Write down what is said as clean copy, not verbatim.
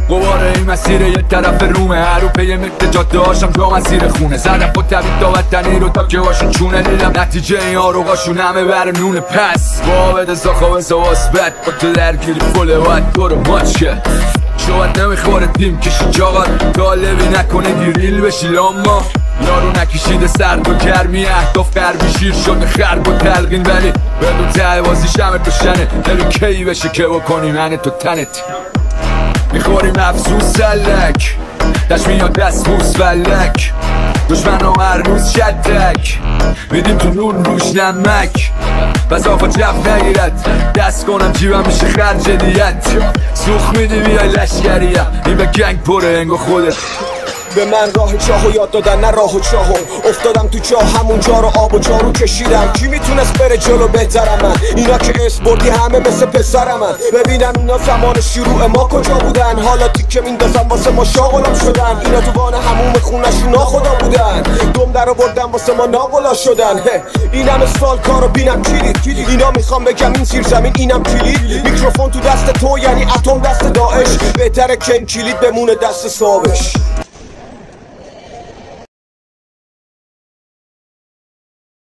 قواره این مسیر یک طرف رومه، هر رو پی متر جاده هاشم جا مسیر خونه. زدم با طبیب تا وطنی رو تا که هاشون چونه. دیدم نتیجه این آروغاشون همه بر نونه. پس بابت زاخواه زواز بد با تو درگیری فله باید تو رو ماچ که شاید نمیخوره تیم کشی جاقات طالبی نکنه گریل بشی لاما. یارو نکشیده سرد و گرمی اهداف قربی شیر شده خرب و تلقین، ولی بدون ته بازی شمه پشنه دلو کی بشه که بکنی من تو تنت. میخوریم افسوس سلک دشت میاد دست موس فلک، دشمن ها هر روز شدک میدیم تو نون روش نمک. پس آفا جف نگیرد دست کنم جیبم میشه خرج دیت. سوخ میدی بیای لشگریه این به گنگ پره انگو خودت. به من راه چاهو یاد دادن نه راه و چاهو، افتادم تو چاه همونجا رو آب و جارو کشیدم. کی میتونست بره جلو بهترم من؟ اینا که اسم بردی همه مثل پسرم من. ببینم اینا زمان شروع ما کجا بودن، حالا تیکه میندازم واسه ما شاغلم شدن. اینا تو وان هموم خونشون ناخدا بودن، دم در بردن واسه ما ناقلا شدن. این همه سال کارو بینم کلید، اینا میخوام بگم این زیر زمین اینم کلید. میکروفون تو دست تو یعنی اتم دست داعش، بهتره که این کلید بمونه دست صابش.